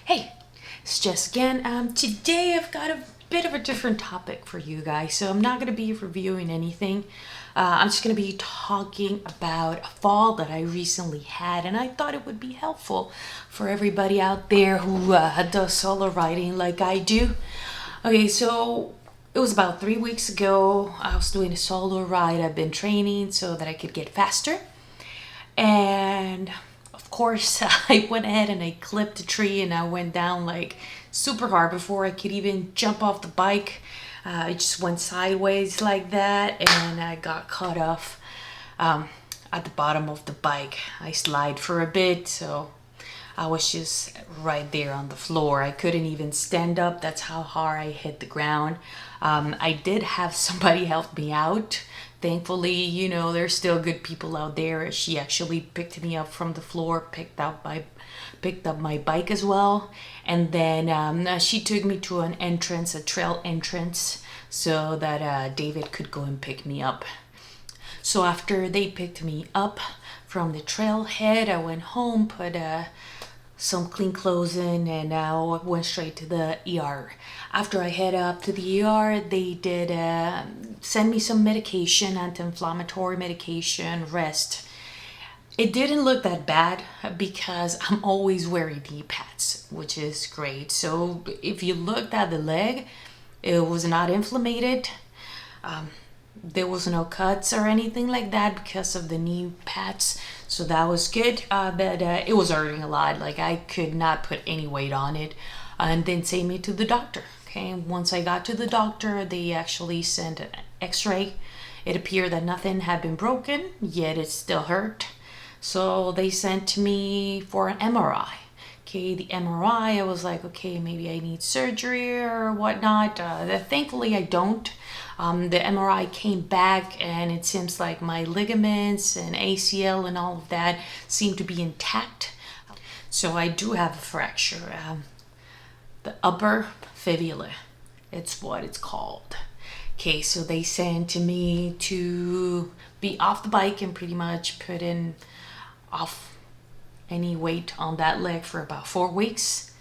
Hey, it's Jess again. Today I've got a bit of a different topic for you guys, so I'm not going to be reviewing anything. I'm just going to be talking about a fall that I recently had, and I thought it would be helpful for everybody out there who does solo riding like I do. Okay, so it was about 3 weeks ago. I was doing a solo ride. I've been training so that I could get faster. And of course, I went ahead and I clipped a tree and I went down like super hard before I could even jump off the bike. I just went sideways like that and I got caught off at the bottom of the bike. I slid for a bit, so I was just right there on the floor. I couldn't even stand up. That's how hard I hit the ground. I did have somebody help me out. Thankfully, there's still good people out there. She actually picked me up from the floor, picked up my bike as well, and then she took me to an entrance, a trail entrance, so that David could go and pick me up. So after they picked me up from the trailhead, I went home, put some clean clothes in, and I went straight to the ER. After I head up to the ER, they did send me some medication, anti-inflammatory medication, rest. It didn't look that bad because I'm always wearing knee pads, which is great. So if you looked at the leg, it was not inflamed. There was no cuts or anything like that because of the knee pads, so that was good. But it was hurting a lot. Like I could not put any weight on it, and then sent me to the doctor. Okay, once I got to the doctor, they actually sent an X-ray. It appeared that nothing had been broken, yet it still hurt. So they sent me for an MRI. Okay, the MRI, I was like, okay, maybe I need surgery or whatnot. Thankfully, I don't. The MRI came back and it seems like my ligaments and ACL and all of that seem to be intact. So I do have a fracture. The upper fibula, it's what it's called. Okay, so they sent me to be off the bike and pretty much put in off any weight on that leg for about 4 weeks.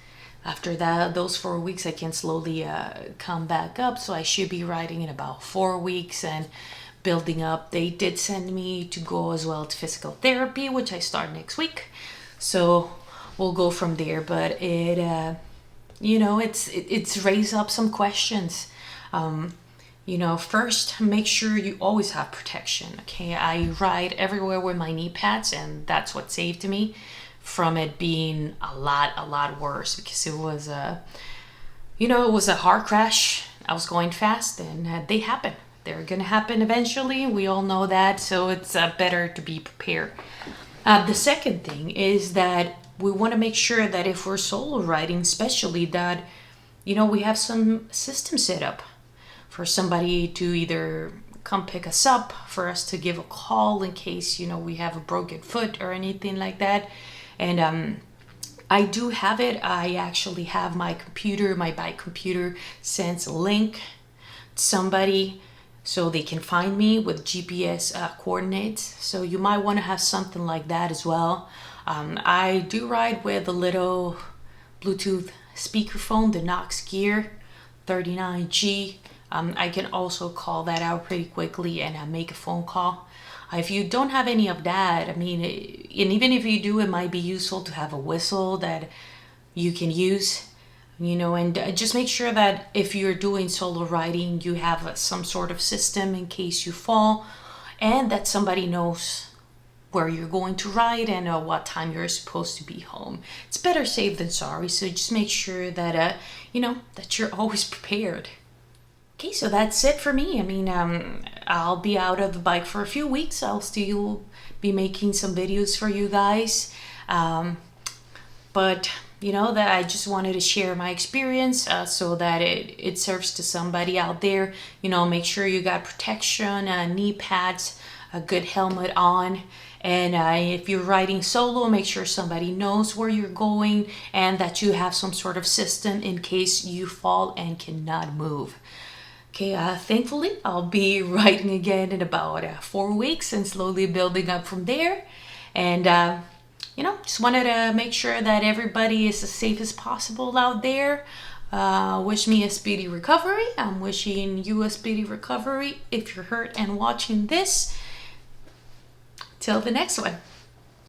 After that, those 4 weeks, I can slowly come back up. So I should be riding in about 4 weeks and building up. They did send me to go as well to physical therapy, which I start next week. So we'll go from there. But it's raised up some questions. First, make sure you always have protection. Okay, I ride everywhere with my knee pads, and that's what saved me from it being a lot worse, because it was a hard crash. I was going fast, and they happen. They're gonna happen eventually. We all know that, so it's better to be prepared. The second thing is that we want to make sure that if we're solo riding, especially that we have some system set up for somebody to either come pick us up, for us to give a call in case we have a broken foot or anything like that. And I do have it. I actually have my bike computer sends a link to somebody so they can find me with GPS coordinates. So you might want to have something like that as well. I do ride with a little Bluetooth speakerphone, the Knox Gear 39G. I can also call that out pretty quickly and make a phone call. If you don't have any of that, and even if you do, it might be useful to have a whistle that you can use, and just make sure that if you're doing solo riding, you have some sort of system in case you fall, and that somebody knows where you're going to ride and what time you're supposed to be home. It's better safe than sorry, so just make sure that, that you're always prepared. Okay, so that's it for me. I'll be out of the bike for a few weeks. I'll still be making some videos for you guys. But, that I just wanted to share my experience so that it serves to somebody out there. Make sure you got protection, knee pads, a good helmet on. And if you're riding solo, make sure somebody knows where you're going and that you have some sort of system in case you fall and cannot move. Okay, thankfully, I'll be riding again in about 4 weeks and slowly building up from there. And just wanted to make sure that everybody is as safe as possible out there. Wish me a speedy recovery. I'm wishing you a speedy recovery if you're hurt and watching this. Till the next one.